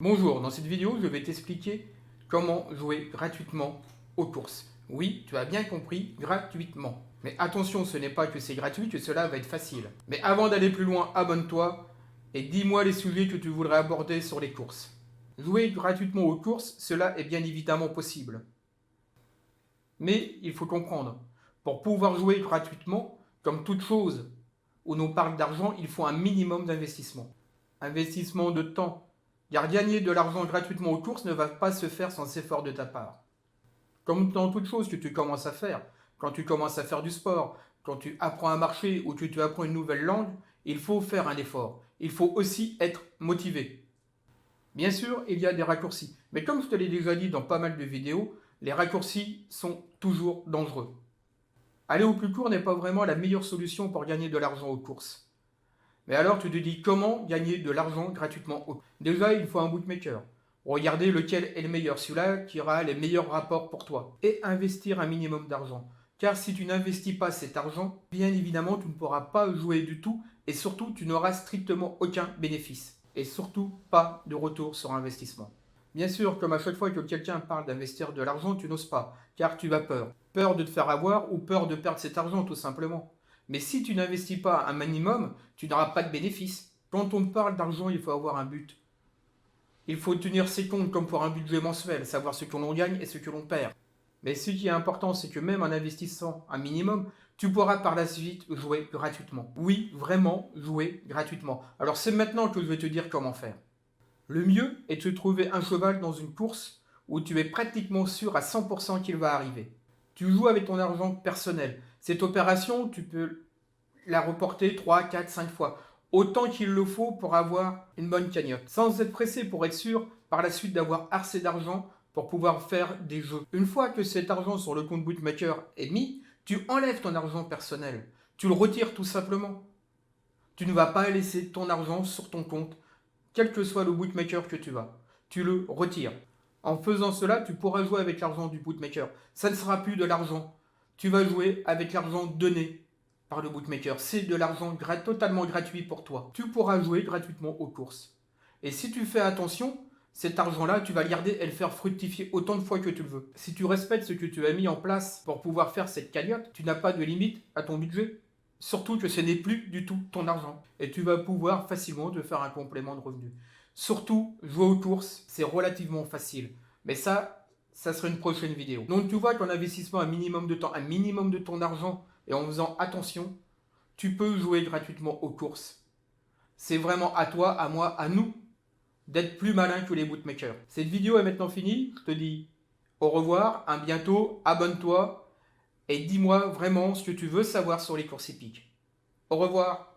Bonjour, dans cette vidéo, je vais t'expliquer comment jouer gratuitement aux courses. Oui, tu as bien compris, gratuitement. Mais attention, ce n'est pas que c'est gratuit que cela va être facile. Mais avant d'aller plus loin, abonne-toi et dis-moi les sujets que tu voudrais aborder sur les courses. Jouer gratuitement aux courses, cela est bien évidemment possible. Mais il faut comprendre, pour pouvoir jouer gratuitement, comme toute chose où l'on parle d'argent, il faut un minimum d'investissement. Investissement de temps. Car gagner de l'argent gratuitement aux courses ne va pas se faire sans effort de ta part. Comme dans toute chose que tu commences à faire, quand tu commences à faire du sport, quand tu apprends à marcher ou que tu apprends une nouvelle langue, il faut faire un effort. Il faut aussi être motivé. Bien sûr, il y a des raccourcis. Mais comme je te l'ai déjà dit dans pas mal de vidéos, les raccourcis sont toujours dangereux. Aller au plus court n'est pas vraiment la meilleure solution pour gagner de l'argent aux courses. Mais alors tu te dis comment gagner de l'argent gratuitement. Déjà, il faut un bookmaker. Regardez lequel est le meilleur, celui-là qui aura les meilleurs rapports pour toi. Et investir un minimum d'argent. Car si tu n'investis pas cet argent, bien évidemment, tu ne pourras pas jouer du tout et surtout, tu n'auras strictement aucun bénéfice. Et surtout, pas de retour sur investissement. Bien sûr, comme à chaque fois que quelqu'un parle d'investir de l'argent, tu n'oses pas, car tu as peur. Peur de te faire avoir ou peur de perdre cet argent tout simplement. Mais si tu n'investis pas un minimum, tu n'auras pas de bénéfice. Quand on parle d'argent, il faut avoir un but. Il faut tenir ses comptes comme pour un budget mensuel, savoir ce que l'on gagne et ce que l'on perd. Mais ce qui est important, c'est que même en investissant un minimum, tu pourras par la suite jouer gratuitement. Oui, vraiment jouer gratuitement. Alors c'est maintenant que je vais te dire comment faire. Le mieux est de trouver un cheval dans une course où tu es pratiquement sûr à 100% qu'il va arriver. Tu joues avec ton argent personnel. Cette opération, tu peux la reporter 3, 4, 5 fois. Autant qu'il le faut pour avoir une bonne cagnotte. Sans être pressé pour être sûr par la suite d'avoir assez d'argent pour pouvoir faire des jeux. Une fois que cet argent sur le compte bookmaker est mis, tu enlèves ton argent personnel. Tu le retires tout simplement. Tu ne vas pas laisser ton argent sur ton compte, quel que soit le bookmaker que tu vas. Tu le retires. En faisant cela, tu pourras jouer avec l'argent du bookmaker. Ça ne sera plus de l'argent. Tu vas jouer avec l'argent donné par le bookmaker. C'est de l'argent totalement gratuit pour toi. Tu pourras jouer gratuitement aux courses. Et si tu fais attention, cet argent-là, tu vas le garder et le faire fructifier autant de fois que tu le veux. Si tu respectes ce que tu as mis en place pour pouvoir faire cette cagnotte, tu n'as pas de limite à ton budget. Surtout que ce n'est plus du tout ton argent. Et tu vas pouvoir facilement te faire un complément de revenu. Surtout, jouer aux courses, c'est relativement facile. Mais ça sera une prochaine vidéo. Donc tu vois qu'en investissant un minimum de temps, un minimum de ton argent, et en faisant attention, tu peux jouer gratuitement aux courses. C'est vraiment à toi, à moi, à nous, d'être plus malin que les bookmakers. Cette vidéo est maintenant finie. Je te dis au revoir, à bientôt, abonne-toi et dis-moi vraiment ce que tu veux savoir sur les courses hippiques. Au revoir.